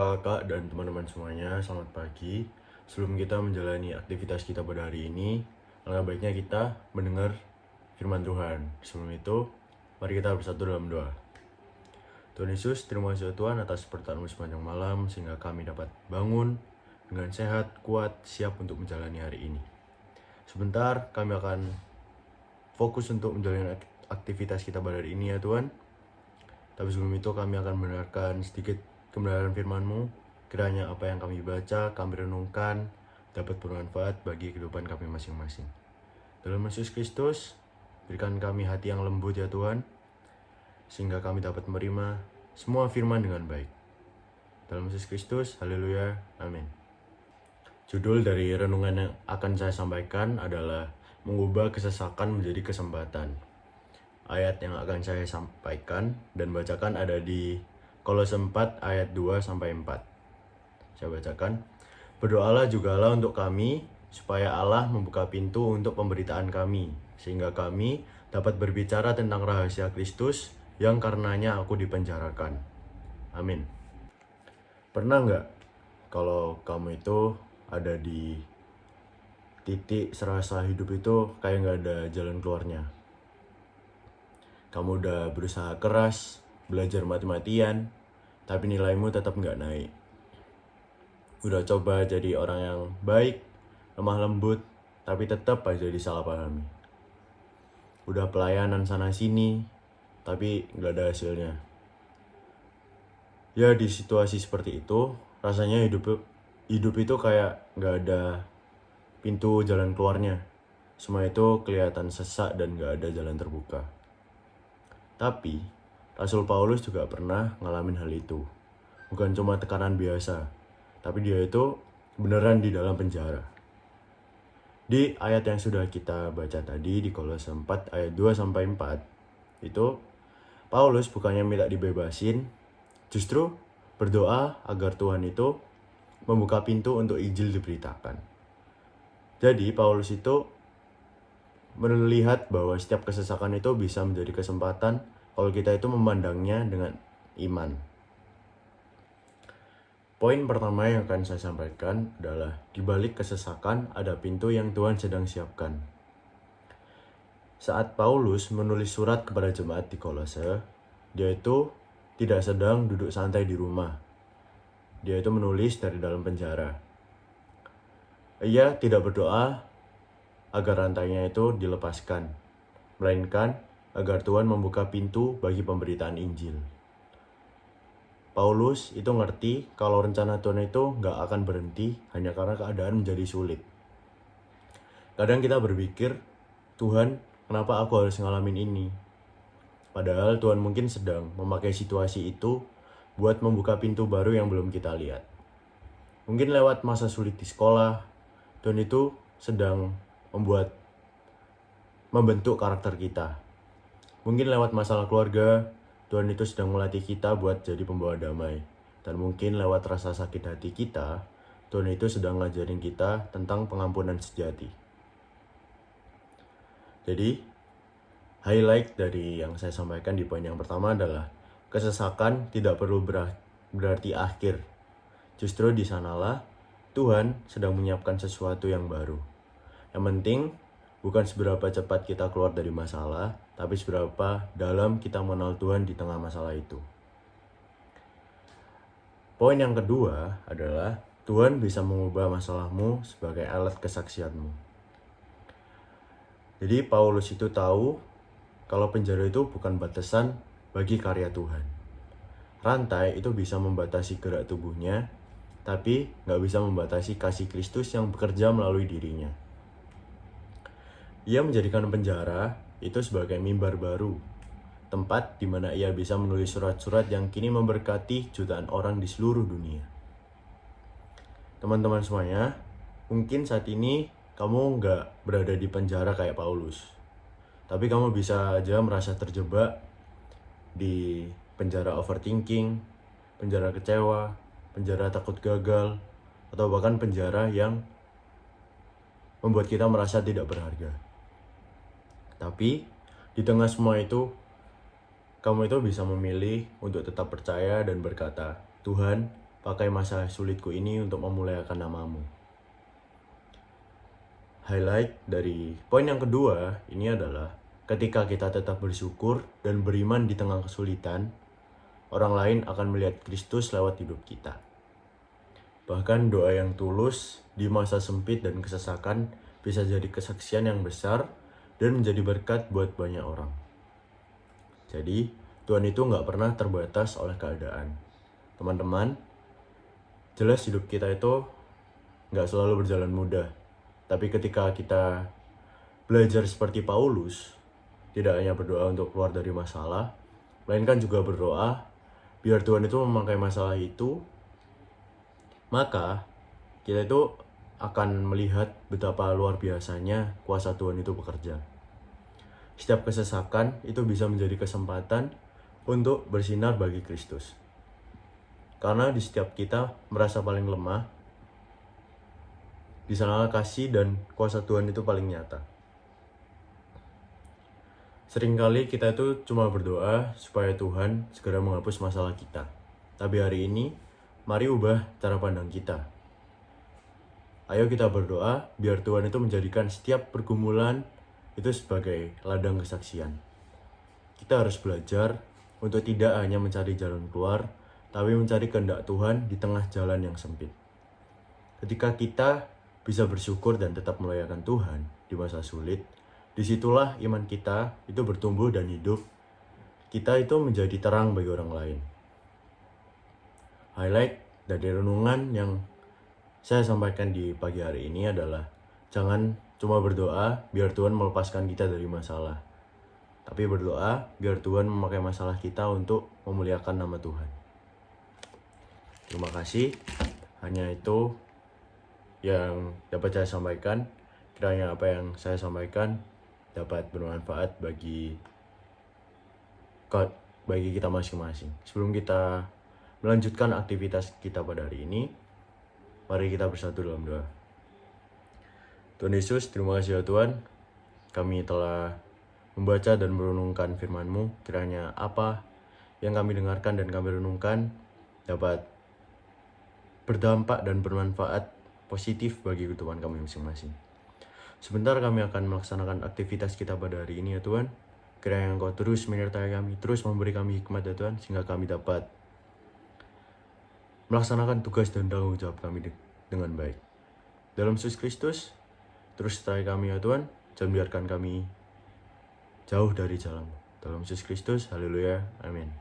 kakak dan teman-teman semuanya, selamat pagi. Sebelum kita menjalani aktivitas kita pada hari ini, alangkah baiknya kita mendengar firman Tuhan. Sebelum itu, mari kita bersatu dalam doa. Tuhan Yesus, terima kasih Tuhan atas pertolongan sepanjang malam, sehingga kami dapat bangun dengan sehat, kuat, siap untuk menjalani hari ini. Sebentar, kami akan fokus untuk menjalani aktivitas kita pada hari ini ya Tuhan. Tapi sebelum itu kami akan mendengarkan sedikit kebenaran firman-Mu. Kiranya apa yang kami baca, kami renungkan, dapat bermanfaat bagi kehidupan kami masing-masing. Dalam Yesus Kristus, berikan kami hati yang lembut ya Tuhan, sehingga kami dapat menerima semua firman dengan baik. Dalam Yesus Kristus, haleluya, amin. Judul dari renungan yang akan saya sampaikan adalah mengubah kesesakan menjadi kesempatan. Ayat yang akan saya sampaikan dan bacakan ada di Kolose 4 ayat 2-4. Saya bacakan. Berdoalah jugalah untuk kami, supaya Allah membuka pintu untuk pemberitaan kami, sehingga kami dapat berbicara tentang rahasia Kristus yang karenanya aku dipenjarakan. Amin. Pernah nggak kalau kamu itu ada di titik serasa hidup itu kayak nggak ada jalan keluarnya? Kamu udah berusaha keras, belajar mati-matian, tapi nilaimu tetap nggak naik. Udah coba jadi orang yang baik, lemah lembut, tapi tetap aja disalahpahami. Udah pelayanan sana-sini, tapi nggak ada hasilnya. Ya di situasi seperti itu, rasanya hidup itu kayak nggak ada pintu jalan keluarnya. Semua itu kelihatan sesak dan nggak ada jalan terbuka. Tapi, Rasul Paulus juga pernah ngalamin hal itu. Bukan cuma tekanan biasa, tapi dia itu beneran di dalam penjara. Di ayat yang sudah kita baca tadi, di Kolose 4 ayat 2-4, itu Paulus bukannya minta dibebasin, justru berdoa agar Tuhan itu membuka pintu untuk Injil diberitakan. Jadi, Paulus itu melihat bahwa setiap kesesakan itu bisa menjadi kesempatan kalau kita itu memandangnya dengan iman. Poin pertama yang akan saya sampaikan adalah di balik kesesakan ada pintu yang Tuhan sedang siapkan. Saat Paulus menulis surat kepada jemaat di Kolose, dia itu tidak sedang duduk santai di rumah. Dia itu menulis dari dalam penjara. Ia tidak berdoa agar rantainya itu dilepaskan, melainkan agar Tuhan membuka pintu bagi pemberitaan Injil. Paulus itu ngerti kalau rencana Tuhan itu nggak akan berhenti hanya karena keadaan menjadi sulit. Kadang kita berpikir, Tuhan, kenapa aku harus ngalamin ini? Padahal Tuhan mungkin sedang memakai situasi itu buat membuka pintu baru yang belum kita lihat. Mungkin lewat masa sulit di sekolah, Tuhan itu sedang membentuk karakter kita. Mungkin lewat masalah keluarga, Tuhan itu sedang melatih kita buat jadi pembawa damai. Dan mungkin lewat rasa sakit hati kita, Tuhan itu sedang ngajarin kita tentang pengampunan sejati. Jadi, highlight dari yang saya sampaikan di poin yang pertama adalah kesesakan tidak perlu berarti akhir. Justru di sanalah Tuhan sedang menyiapkan sesuatu yang baru. Yang penting bukan seberapa cepat kita keluar dari masalah, tapi seberapa dalam kita mengenal Tuhan di tengah masalah itu. Poin yang kedua adalah Tuhan bisa mengubah masalahmu sebagai alat kesaksianmu. Jadi Paulus itu tahu kalau penjara itu bukan batasan bagi karya Tuhan. Rantai itu bisa membatasi gerak tubuhnya, tapi nggak bisa membatasi kasih Kristus yang bekerja melalui dirinya. Ia menjadikan penjara itu sebagai mimbar baru, tempat di mana ia bisa menulis surat-surat yang kini memberkati jutaan orang di seluruh dunia. Teman-teman semuanya, mungkin saat ini kamu nggak berada di penjara kayak Paulus, tapi kamu bisa aja merasa terjebak di penjara overthinking, penjara kecewa, penjara takut gagal, atau bahkan penjara yang membuat kita merasa tidak berharga. Tapi di tengah semua itu, kamu itu bisa memilih untuk tetap percaya dan berkata, Tuhan, pakai masa sulitku ini untuk memuliakan namamu. Highlight dari poin yang kedua ini adalah ketika kita tetap bersyukur dan beriman di tengah kesulitan, orang lain akan melihat Kristus lewat hidup kita. Bahkan doa yang tulus di masa sempit dan kesesakan bisa jadi kesaksian yang besar dan menjadi berkat buat banyak orang. Jadi, Tuhan itu nggak pernah terbatas oleh keadaan. Teman-teman, jelas hidup kita itu nggak selalu berjalan mudah. Tapi ketika kita belajar seperti Paulus, tidak hanya berdoa untuk keluar dari masalah, melainkan juga berdoa biar Tuhan itu memakai masalah itu, maka kita itu akan melihat betapa luar biasanya kuasa Tuhan itu bekerja. Setiap kesesakan itu bisa menjadi kesempatan untuk bersinar bagi Kristus. Karena di setiap kita merasa paling lemah, di sana kasih dan kuasa Tuhan itu paling nyata. Seringkali kita itu cuma berdoa supaya Tuhan segera menghapus masalah kita. Tapi hari ini, mari ubah cara pandang kita. Ayo kita berdoa biar Tuhan itu menjadikan setiap pergumulan itu sebagai ladang kesaksian. Kita harus belajar untuk tidak hanya mencari jalan keluar, tapi mencari kehendak Tuhan di tengah jalan yang sempit. Ketika kita bisa bersyukur dan tetap memuliakan Tuhan di masa sulit, disitulah iman kita itu bertumbuh dan hidup. Kita itu menjadi terang bagi orang lain. Highlight dari renungan yang saya sampaikan di pagi hari ini adalah jangan cuma berdoa biar Tuhan melepaskan kita dari masalah, tapi berdoa biar Tuhan memakai masalah kita untuk memuliakan nama Tuhan. Terima kasih. Hanya itu yang dapat saya sampaikan. Kiranya apa yang saya sampaikan dapat bermanfaat bagi kita masing-masing. Sebelum kita melanjutkan aktivitas kita pada hari ini, mari kita bersatu dalam doa. Tuhan Yesus, terima kasih ya Tuhan, kami telah membaca dan merenungkan firman-Mu. Kiranya apa yang kami dengarkan dan kami renungkan dapat berdampak dan bermanfaat positif bagi kehidupan kami masing-masing. Sebentar kami akan melaksanakan aktivitas kita pada hari ini ya Tuhan. Kiranya Engkau terus menyertai kami, terus memberi kami hikmat ya Tuhan, sehingga kami dapat melaksanakan tugas dan tanggung jawab kami dengan baik. Dalam Yesus Kristus, terus sertai kami ya Tuhan, jangan biarkan kami jauh dari jalan. Dalam Yesus Kristus, haleluya, amin.